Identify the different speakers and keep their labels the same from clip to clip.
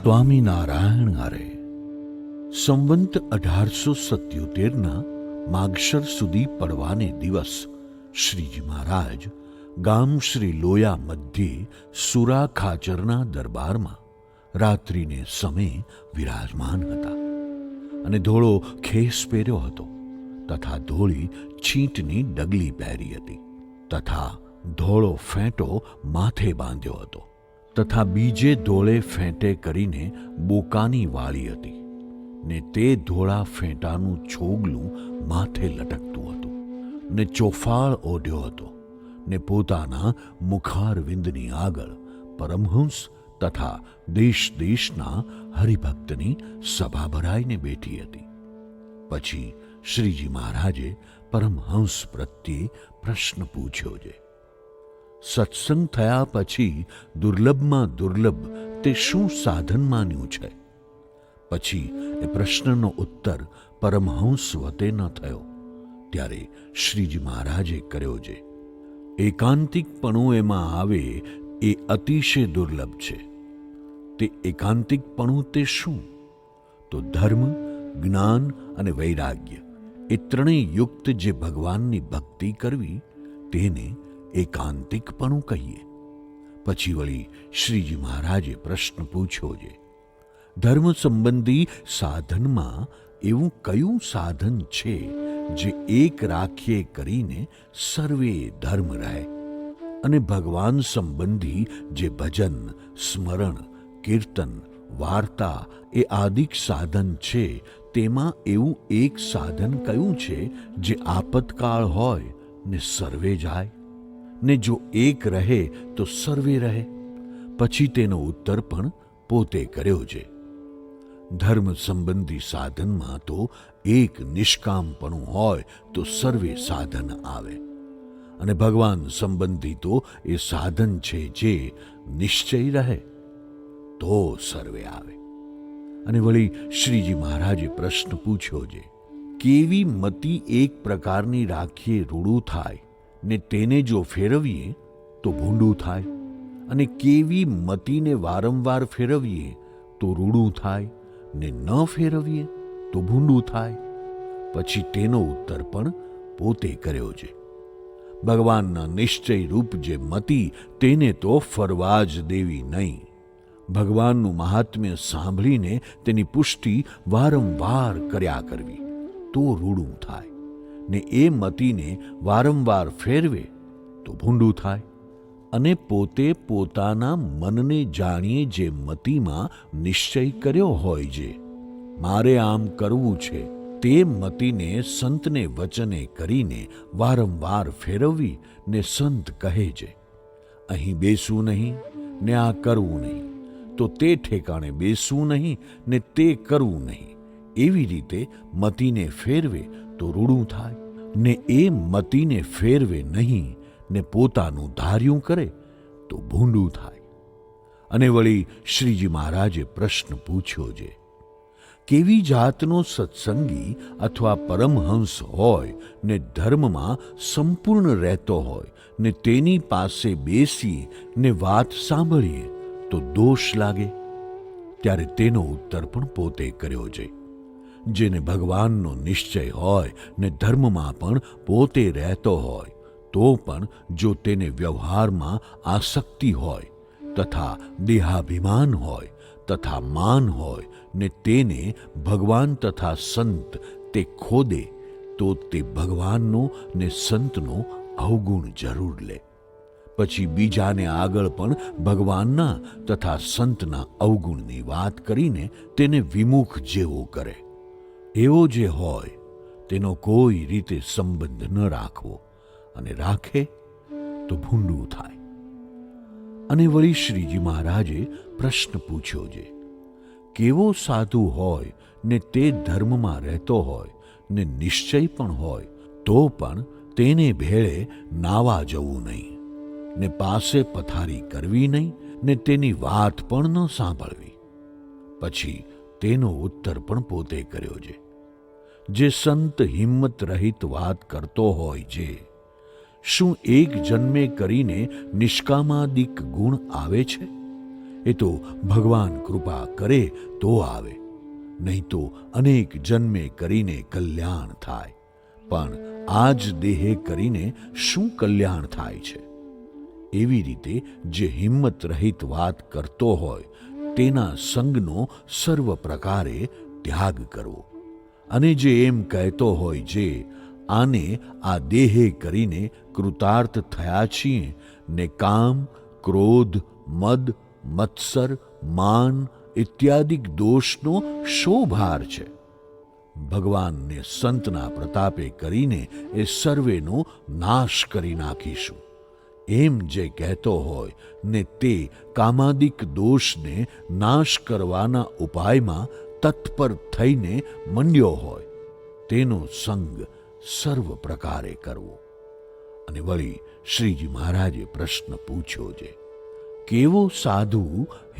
Speaker 1: સ્વામિનારાયણ હરે. સંવંત 1877ના માગશર સુધી પડવાને દિવસ શ્રીજી મહારાજ ગામ શ્રી લોયા મધ્યે સુરા ખાચરના દરબારમાં રાત્રિને સમયે વિરાજમાન હતા અને ધોળો ખેસ પહેર્યો હતો તથા ધોળી છીંટની ડગલી પહેરી હતી તથા ધોળો ફેંટો માથે બાંધ્યો હતો તથા બીજે ધોળે ફેંટે કરીને બોકાની વાળી હતી ને તે ધોળા ફેંટાનું છોગલું માથે લટકતું હતું ને ચોફાળ ઓઢ્યો હતો ને પોતાના મુખારવિંદની આગળ પરમહંસ તથા દેશ દેશના હરિભક્તની સભા ભરાઈને બેઠી હતી. પછી શ્રીજી મહારાજે પરમહંસ પ્રત્યે પ્રશ્ન પૂછ્યો છે. સત્સંગ થયા પછી દુર્લભમાં દુર્લભ તે શું સાધન માન્યું છે? પછી એ પ્રશ્નનો ઉત્તર પરમહંસ વતે ન થયો ત્યારે શ્રીજી મહારાજે કર્યો છે. એકાંતિકપણું એમાં આવે એ અતિશય દુર્લભ છે. તે એકાંતિકપણું તે શું? તો ધર્મ, જ્ઞાન અને વૈરાગ્ય એ ત્રણેય યુક્ત જે ભગવાનની ભક્તિ કરવી તેને એકાંતિકપણું કહીએ. પછી વળી શ્રીજી મહારાજે પ્રશ્ન પૂછ્યો છે. ધર્મ સંબંધી સાધનમાં એવું કયું સાધન છે જે એક રાખીએ કરીને સર્વે ધર્મ રહે? અને ભગવાન સંબંધી જે ભજન, સ્મરણ, કીર્તન, વાર્તા એ આદિક સાધન છે તેમાં એવું એક સાધન કયું છે જે આપતકાળ હોય ને સર્વે જાય ને જો એક રહે તો સર્વે રહે? પછી તેનો ઉત્તર પણ પોતે કર્યો છે. ધર્મ સંબંધી સાધનમાં તો એક નિષ્કામપણું હોય તો સર્વે સાધન આવે અને ભગવાન સંબંધી તો એ સાધન છે જે નિશ્ચય રહે તો સર્વે આવે. અને વળી શ્રીજી મહારાજે પ્રશ્ન પૂછ્યો છે. કેવી મતિ એક પ્રકારની રાખીએ રૂડું થાય ને તેને જો ફેરવીએ તો ભૂંડું થાય, અને કેવી મતિને વારંવાર ફેરવીએ તો રૂડું થાય ને ન ફેરવીએ તો ભૂંડું થાય? પછી તેનો ઉત્તર પણ પોતે કર્યો છે. ભગવાનના નિશ્ચય રૂપ જે મતિ તેને તો ફરવા જ દેવી નહીં. ભગવાનનું મહાત્મ્ય સાંભળીને તેની પુષ્ટિ વારંવાર કર્યા કરવી તો રૂડું થાય, ને એ મતિને વારંવાર ફેરવે તો ભૂંડું થાય. અને પોતે પોતાના મનને જાણીએ જે મતિમાં નિશ્ચય કર્યો હોય છે મારે આમ કરવું છે તે મતિને સંતને વચને કરીને વારંવાર ફેરવવી ને સંત કહે છે અહીં બેસવું નહીં ને આ કરવું નહીં તો તે ઠેકાણે બેસવું નહીં ને તે કરવું નહીં. એવી રીતે મતિને ફેરવે તો રૂડું થાય, ને એ મતિને ફેરવે નહીં ને પોતાનું ધાર્યું કરે તો ભૂંડું થાય. અને વળી શ્રીજી મહારાજે પ્રશ્ન પૂછ્યો છે. કેવી જાતનો સત્સંગી અથવા પરમહંસ હોય ને ધર્મમાં સંપૂર્ણ રહેતો હોય ને તેની પાસે બેસી ને વાત સાંભળીએ તો દોષ લાગે? ત્યારે તેનો ઉત્તર પણ પોતે કર્યો છે. જેને ભગવાનનો નિશ્ચય હોય ને ધર્મમાં પણ પોતે રહેતો હોય તો પણ જો તેને વ્યવહારમાં આસક્તિ હોય તથા દેહાભિમાન હોય તથા માન હોય ને તેને ભગવાન તથા સંત તે ખોદે તો તે ભગવાનનો ને સંતનો અવગુણ જરૂર લે. પછી બીજાને આગળ પણ ભગવાનના તથા સંતના અવગુણની વાત કરીને તેને વિમુખ જેવો કરે. એવો જે હોય તેનો કોઈ રીતે સંબંધ ન રાખવો, અને રાખે તો ભૂંડું થાય. અને વળી શ્રીજી મહારાજે પ્રશ્ન પૂછ્યો છે. કેવો સાધુ હોય ને તે ધર્મમાં રહેતો હોય ને નિશ્ચય પણ હોય તો પણ તેને ભેળે નાવા જવું નહીં ને પાસે પથારી કરવી નહીં ને તેની વાત પણ ન સાંભળવી? પછી તેનો ઉત્તર પણ પોતે કર્યો છે. જે સંત હિંમત રહિત વાત કરતો હોય છે શું એક જન્મે કરીને નિષ્કામાદિક ગુણ આવે છે? એ તો ભગવાન કૃપા કરે તો આવે, નહીં તો અનેક જન્મે કરીને કલ્યાણ થાય. પણ આ જ દેહે કરીને શું કલ્યાણ થાય છે? એવી રીતે જે હિંમત રહિત વાત કરતો હોય તેના સંગનો સર્વ પ્રકારે ત્યાગ કરવો. અને જે એમ કહેતો હોય જે આને આ દેહે કરીને કૃતાર્થ થયા છીએ ને કામ, ક્રોધ, મદ, મત્સર, માન ઇત્યાદિક દોષનો શો ભાર છે? ભગવાનને સંતના પ્રતાપે કરીને એ સર્વેનો નાશ કરી નાખીશું. એમ જે કહેતો હોય ને તે કામાદિક દોષને નાશ કરવાના ઉપાયમાં તત્પર થઈને મંડ્યો હોય તેનો સંગ સર્વ પ્રકારે કરવો. અને વળી શ્રીજી મહારાજે પ્રશ્ન પૂછ્યો છે, કેવો સાધુ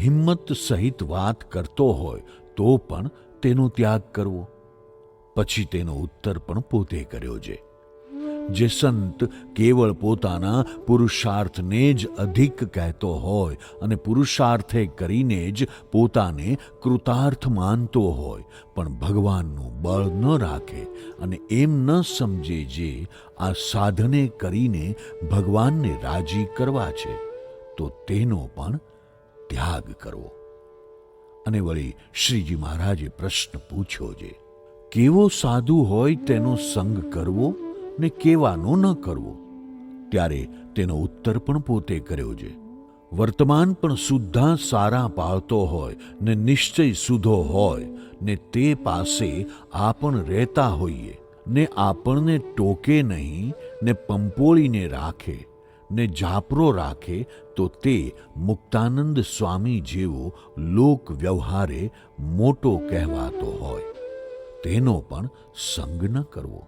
Speaker 1: હિંમત સહિત વાત કરતો હોય તો પણ તેનો ત્યાગ કરવો? પછી તેનો ઉત્તર પણ પોતે કર્યો છે. જે સંત કેવળ પોતાના પુરુષાર્થને જ અધિક કહેતો હોય અને પુરુષાર્થે કરીને જ પોતાને કૃતાર્થ માનતો હોય પણ ભગવાનનું બળ ન રાખે અને એમ ન સમજે જે આ સાધને કરીને ભગવાનને રાજી કરવા છે, તો તેનો પણ ત્યાગ કરવો. અને વળી શ્રીજી મહારાજે પ્રશ્ન પૂછ્યો છે, કેવો સાધુ હોય તેનો સંગ કરવો ને કેવાનો ન કરવો? ત્યારે તેનો ઉત્તર પણ પોતે કર્યો છે. વર્તમાન પણ શુદ્ધા સારા પાળતો હોય ને નિશ્ચય સુધો હોય ને તે પાસે આપણ રહેતા હોઈએ ને આપણને ટોકે નહીં ને પંપોળીને રાખે ને જાપરો રાખે તો તે મુક્તાનંદ સ્વામી જેવો લોક વ્યવહારે મોટો કહેવાતો હોય તેનો પણ સંગ ન કરવો.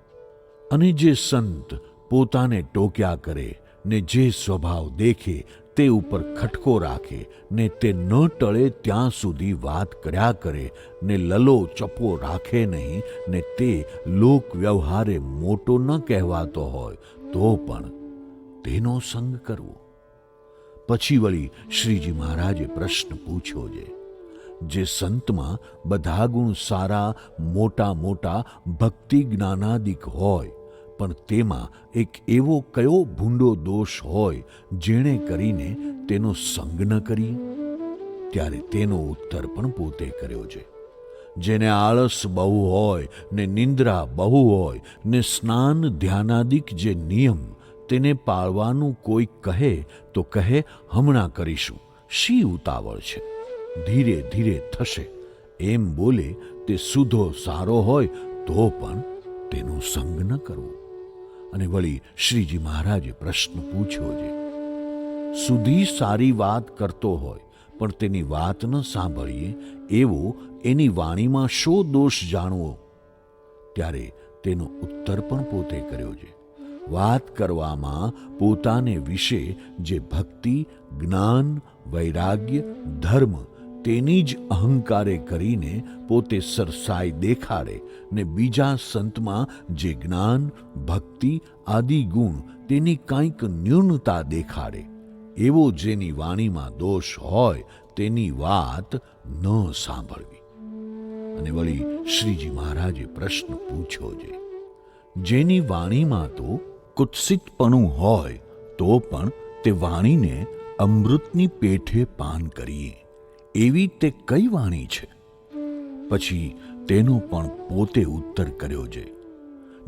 Speaker 1: અને જે સંત પોતાને ટોક્યા કરે ને જે સ્વભાવ દેખે તે ઉપર ખટકો રાખે ને તે ન ટળે ત્યાં સુધી વાત કર્યા કરે ને લલો ચપો રાખે નહીં ને તે લોક વ્યવહારે મોટો ન કહેવાતો હોય તો પણ તેનો સંગ કરવો. પછી વળી શ્રીજી મહારાજે પ્રશ્ન પૂછ્યો છે, જે સંતમાં બધા ગુણ સારા મોટા મોટા ભક્તિ જ્ઞાનાદિક હોય પણ તેમાં એક એવો કયો ભૂંડો દોષ હોય જેણે કરીને તેનો સંગ ન કરીએ? ત્યારે તેનો ઉત્તર પણ પોતે કર્યો છે. જેને આળસ બહુ હોય ને નિંદ્રા બહુ હોય ને સ્નાન ધ્યાનાદિક જે નિયમ તેને પાળવાનું કોઈ કહે તો કહે હમણાં કરીશું, શી ઉતાવળ છે, ધીરે ધીરે થશે, એમ બોલે તે સુધો સારો હોય તો પણ તેનો સંગ ન કરવો. અને વળી શ્રીજી મહારાજે પ્રશ્ન પૂછ્યો છે, સુધી સારી વાત કરતો હોય પણ તેની વાત ન સાંભળીએ એવો એની વાણીમાં શો દોષ જાણવો? ત્યારે તેનો ઉત્તર પણ પોતે કર્યો છે. વાત કરવામાં પોતાને વિશે જે ભક્તિ, જ્ઞાન, વૈરાગ્ય, ધર્મ તેની જ અહંકારે કરીને પોતે સરસાઈ દેખાડે ને બીજા સંતમાં જે જ્ઞાન, ભક્તિ આદિ ગુણ તેની કંઈક ન્યૂનતા દેખાડે એવો જેની વાણીમાં દોષ હોય તેની વાત ન સાંભળવી. અને વળી શ્રીજી મહારાજે પ્રશ્ન પૂછ્યો છે, જેની વાણીમાં તો કુત્સિતપણું હોય તો પણ તે વાણીને અમૃતની પેઠે પાન કરીએ એવી તે કઈ વાણી છે? પછી તેનો પણ પોતે ઉત્તર કર્યો છે.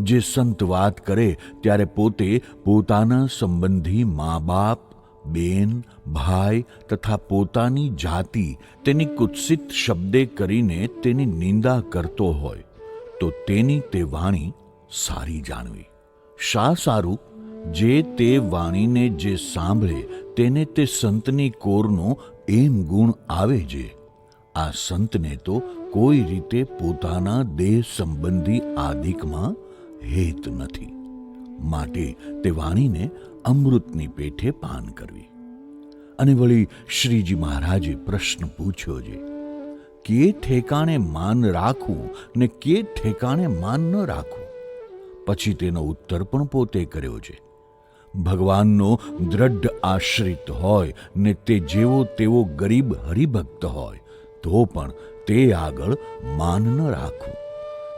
Speaker 1: જે સંત વાત કરે ત્યારે પોતે પોતાના સંબંધી મા બાપ, બેન, ભાઈ તથા પોતાની જાતિ તેની કુત્સિત શબ્દે કરીને તેની નિંદા કરતો હોય તો તેની તે વાણી સારી જાણવી. શા સારું? જે તે વાણીને જે સાંભળે તેને તે સંતની કોરનો એમ ગુણ આવે છે. આ સંતને તો કોઈ રીતે પોતાના દેહ સંબંધી આદિકમાં હેત નથી, માટે તે વાણીને અમૃતની પેઠે પાન કરવી. અને વળી શ્રીજી મહારાજે પ્રશ્ન પૂછ્યો છે, કે ઠેકાણે માન રાખવું ને કે ઠેકાણે માન ન રાખવું? પછી તેનો ઉત્તર પણ પોતે કર્યો છે. ભગવાનનો દ્રઢ આશ્રિત હોય ને તે જેવો તેવો ગરીબ હરિભક્ત હોય તો પણ તે આગળ માન ન રાખવું,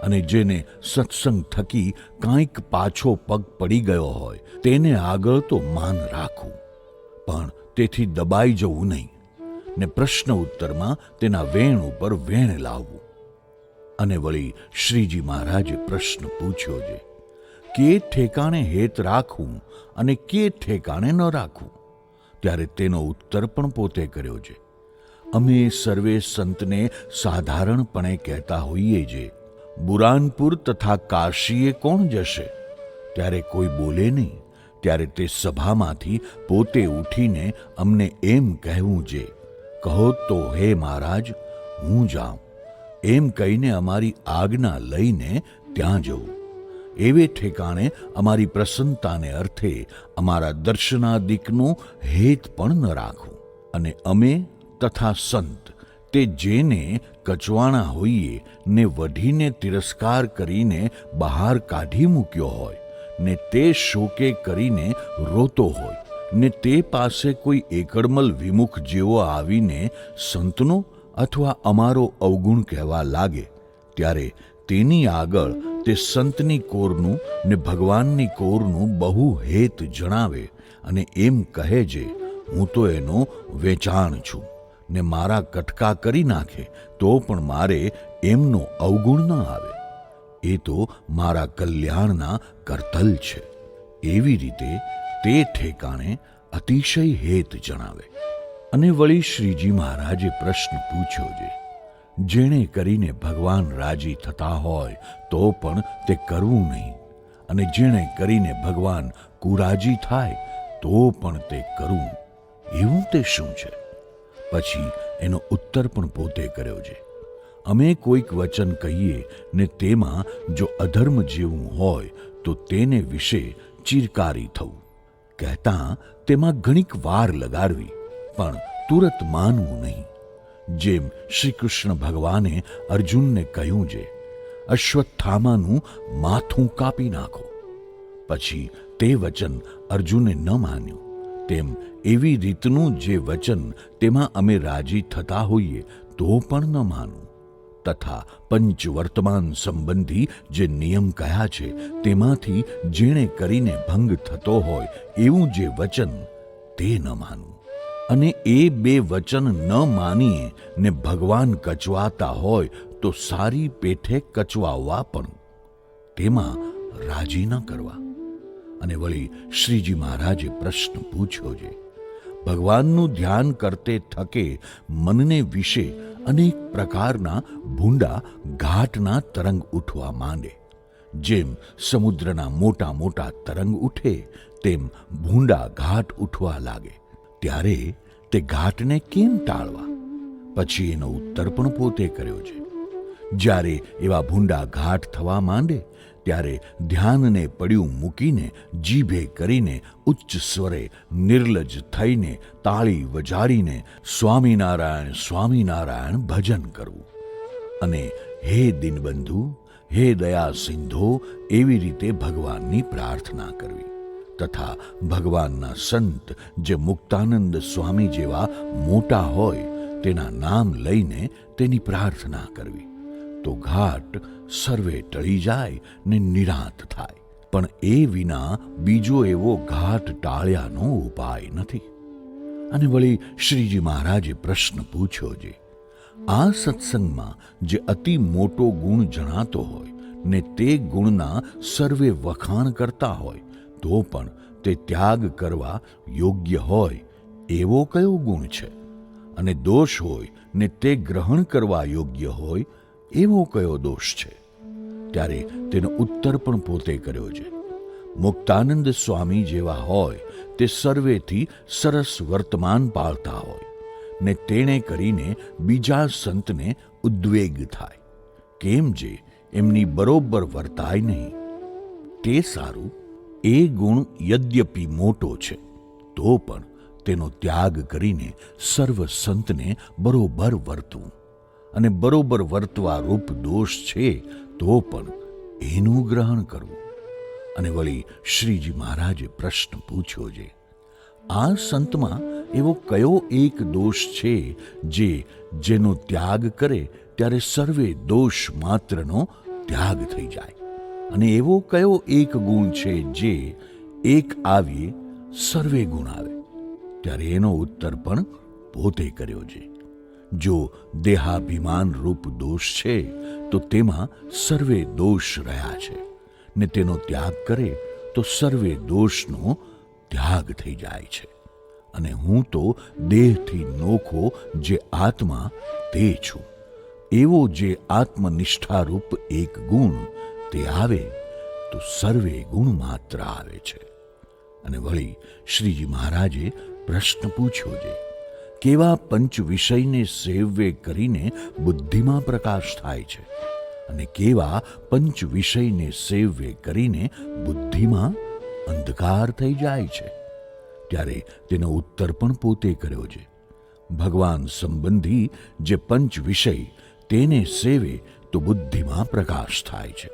Speaker 1: અને જેને સત્સંગ થકી કાંઈક પાછો પગ પડી ગયો હોય તેને આગળ તો માન રાખવું, પણ તેથી દબાઈ જવું નહીં ને પ્રશ્ન ઉત્તરમાં તેના વેણ ઉપર વેણ લાવવું. અને વળી શ્રીજી મહારાજે પ્રશ્ન પૂછ્યો છે, કે ઠેકાણે હેત રાખવું અને કે ઠેકાણે ન રાખવું? ત્યારે તેનો ઉત્તર પણ પોતે કર્યો છે. અમે સર્વે સંતને સાધારણપણે કહેતા હોઈએ જે બુરાનપુર તથા કાશીએ કોણ જશે? ત્યારે કોઈ બોલે નહીં. ત્યારે તે સભામાંથી પોતે ઉઠીને અમને એમ કહેવું છે, કહો તો હે મહારાજ હું જાઉં. એમ કહીને અમારી આજ્ઞા લઈને ત્યાં જવું. એવે ઠેકાણે અમારી પ્રસન્નતાને અર્થે અમારા દર્શનાદિકનું હેત પણ ન રાખવું. અને અમે તથા સંત તે જેને કચવાણા હોઈએ ને વઢીને તિરસ્કાર કરીને બહાર કાઢી મૂક્યો હોય ને તે શોકે કરીને રોતો હોય ને તે પાસે કોઈ એકડમલ વિમુખ જેવો આવીને સંતનો અથવા અમારો અવગુણ કહેવા લાગે, ત્યારે તેની આગળ તે સંતની કોરનું ને ભગવાનની કોરનું બહુ હેત જણાવે અને એમ કહે છે, હું તો એનો વેચાણ છું ને મારા કટકા કરી નાખે તો પણ મારે એમનો અવગુણ ન આવે. એ તો મારા કલ્યાણના કરતલ છે. એવી રીતે તે ઠેકાણે અતિશય હેત જણાવે. અને વળી શ્રીજી મહારાજે પ્રશ્ન પૂછ્યો છે, જેણે કરીને ભગવાન રાજી થતા હોય તો પણ તે કરવું નહીં, અને જેણે કરીને ભગવાન કુરાજી થાય તો પણ તે કરવું, એવું તે શું છે? પછી એનો ઉત્તર પણ પોતે કર્યો છે. અમે કોઈક વચન કહીએ ને તેમાં જો અધર્મ જેવું હોય તો તેને વિશે ચીરકારી થવું, કહેતા તેમાં ઘણીક વાર લગાડવી, પણ તુરત માનવું નહીં. જેમ શ્રી કૃષ્ણ ભગવાને અર્જુનને કહ્યું છે, અશ્વત્થામાનું માથું કાપી નાખો. પછી તે વચન અર્જુને ન માન્યું. તેમ એવી રીતનું જે વચન તેમાં અમે રાજી થતા હોઈએ તો પણ ન માનવું. તથા પંચ વર્તમાન સંબંધી જે નિયમ કહ્યા છે તેમાંથી જેણે કરીને ભંગ થતો હોય એવું જે વચન તે ન માનવું. અને એ બે વચન ન માનીએ ને ભગવાન કચવાતા હોય તો સારી પેઠે કચવાવવા પણ તેમાં રાજી ન કરવા. અને વળી શ્રીજી મહારાજે પ્રશ્ન પૂછ્યો છે, ભગવાનનું ધ્યાન કરતે થકે મનને વિશે અનેક પ્રકારના ભૂંડા ઘાટના તરંગ ઉઠવા માંડે. જેમ સમુદ્રના મોટા મોટા તરંગ ઉઠે તેમ ભૂંડા ઘાટ ઉઠવા લાગે. ત્યારે તે ઘાટને કેમ ટાળવા? પછી એનો ઉત્તર પણ પોતે કર્યો છે. જ્યારે એવા ભૂંડા ઘાટ થવા માંડે ત્યારે ધ્યાનને પડ્યું મૂકીને જીભે કરીને ઉચ્ચ સ્વરે નિર્લજ થઈને તાળી વજાડીને સ્વામિનારાયણ સ્વામિનારાયણ ભજન કરવું. અને હે દીનબંધુ, હે દયા સિંધો એવી રીતે ભગવાનની પ્રાર્થના કરવી. તથા ભગવાનના સંત જે મુક્તાનંદ સ્વામી જેવા મોટા હોય તેના નામ લઈને તેની પ્રાર્થના કરવી. તો ઘાટ સર્વે ટળી જાય ને નિરાંત થાય. પણ એ વિના બીજો એવો ઘાટ ટાળ્યાનો ઉપાય નથી. અને વળી શ્રીજી મહારાજે પ્રશ્ન પૂછ્યો છે, આ સત્સંગમાં જે અતિ મોટો ગુણ જણાતો હોય ને તે ગુણના સર્વે વખાણ કરતા હોય તો પણ તે ત્યાગ કરવા યોગ્ય હોય એવો કયો ગુણ છે? અને દોષ હોય ને તે ગ્રહણ કરવા યોગ્ય હોય એવો કયો દોષ છે? ત્યારે તેનો ઉત્તર પણ પોતે કર્યો છે. મુક્તાનંદ સ્વામી જેવા હોય તે સર્વેથી સરસ વર્તમાન પાળતા હોય ને તેણે કરીને બીજા સંતને ઉદ્વેગ થાય. કેમ જે એમની બરોબર વર્તાય નહીં. તે સારું. એ ગુણ યદ્યપિ મોટો છે તો પણ તેનો ત્યાગ કરીને સર્વ સંતને બરોબર વર્તવું. અને બરોબર વર્તવા રૂપ દોષ છે તો પણ એનું ગ્રહણ કરવું. અને વળી શ્રીજી મહારાજે પ્રશ્ન પૂછ્યો છે, આ સંતમાં એવો કયો એક દોષ છે જેનો ત્યાગ કરે ત્યારે સર્વે દોષ માત્રનો ત્યાગ થઈ જાય, અને એવો કયો એક ગુણ છે જે એક આવીએ સર્વે ગુણ આવે? ત્યારે એનો ઉત્તર પણ પોતે કર્યો છે. જો દેહાભિમાન રૂપ દોષ છે તો તેમાં સર્વે દોષ રહ્યા છે, ને તેનો ત્યાગ કરે તો સર્વે દોષનો ત્યાગ થઈ જાય છે. અને હું તો દેહથી નોખો જે આત્મા તે છું. એવો જે આત્મનિષ્ઠારૂપ એક ગુણ તે આવે તો સર્વે ગુણ માત્ર આવે છે. અને વળી શ્રીજી મહારાજે પ્રશ્ન પૂછ્યો છે, કેવા પંચ વિષયને સેવ્ય કરીને બુદ્ધિમાં પ્રકાશ થાય છે, અને કેવા પંચ વિષયને સેવ્ય કરીને બુદ્ધિમાં અંધકાર થઈ જાય છે? ત્યારે તેનો ઉત્તર પણ પોતે કર્યો છે. ભગવાન સંબંધી જે પંચ વિષય તેને સેવે તો બુદ્ધિમાં પ્રકાશ થાય છે,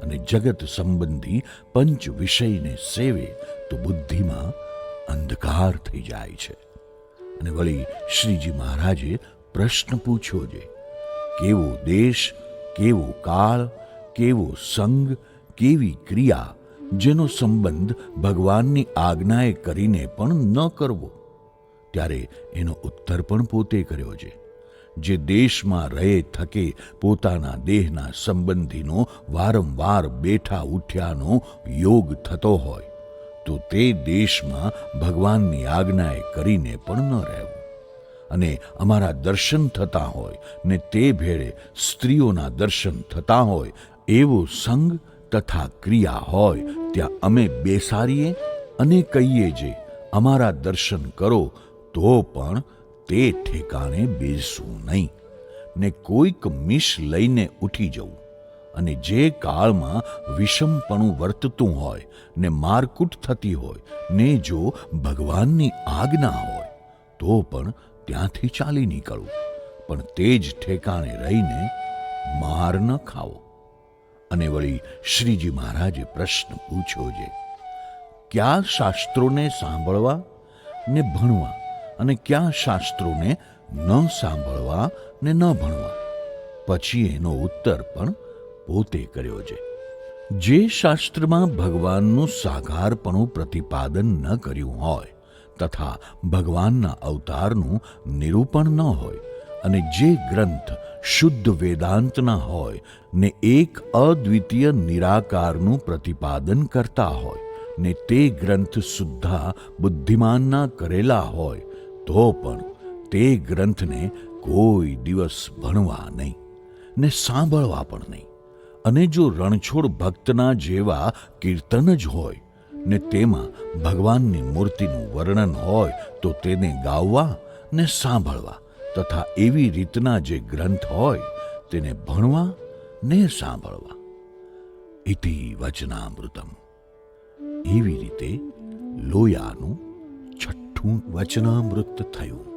Speaker 1: અને જગત સંબંધી પંચ વિષયને સેવે તો બુદ્ધિમાં અંધકાર થઈ જાય છે. અને વળી શ્રીજી મહારાજે પ્રશ્ન પૂછ્યો છે, કેવો દેશ, કેવો કાળ, કેવો સંગ, કેવી ક્રિયા જેનો સંબંધ ભગવાનની આજ્ઞાએ કરીને પણ ન કરવો? ત્યારે એનો ઉત્તર પણ પોતે કર્યો છે. જે દેશમાં રહે થકે પોતાના દેહના સંબંધીનો વારંવાર બેઠા ઉઠ્યાનો યોગ થતો હોય તો તે દેશમાં ભગવાનની આજ્ઞાએ કરીને પણ ન રહેવું. અને અમારા દર્શન થતા હોય ને તે ભેળે સ્ત્રીઓના દર્શન થતા હોય એવો સંગ તથા ક્રિયા હોય ત્યાં અમે બેસારીએ અને કહીએ જે અમારા દર્શન કરો તો પણ તે ઠેકાણે બેસવું નહીં, ને કોઈક મિશ લઈને ઉઠી જવું. અને જે કાળમાં વિષમપણું વર્તતું હોય ને મારકૂટ થતી હોય ને જો ભગવાનની આજ્ઞા હોય તો પણ ત્યાંથી ચાલી નીકળવું, પણ તે જ ઠેકાણે રહીને માર ન ખાવો. અને વળી શ્રીજી મહારાજે પ્રશ્ન પૂછ્યો છે, ક્યાં શાસ્ત્રોને સાંભળવા ને ભણવા, અને ક્યાં શાસ્ત્રોને ન સાંભળવા ને ન ભણવા? પછી એનો ઉત્તર પણ પોતે કર્યો છે. જે શાસ્ત્રમાં ભગવાનનું સાકારપણું પ્રતિપાદન ન કર્યું હોય તથા ભગવાનના અવતારનું નિરૂપણ ન હોય, અને જે ગ્રંથ શુદ્ધ વેદાંતના હોય ને એક અદ્વિતીય નિરાકારનું પ્રતિપાદન કરતા હોય ને તે ગ્રંથ સુદ્ધા બુદ્ધિમાનના કરેલા હોય તો પણ તે ગ્રંથને કોઈ દિવસ ભણવા નહીં ને સાંભળવા પણ નહીં. અને જો રણછોડ ભક્તના જેવા કીર્તન જ હોય ને તેમાં ભગવાનની મૂર્તિનું વર્ણન હોય તો તેને ગાવવા ને સાંભળવા, તથા એવી રીતના જે ગ્રંથ હોય તેને ભણવા ને સાંભળવા. ઇતિ વચનામૃતમ. એવી રીતે લોયાનું 6ઠું વચનામૃત થયું.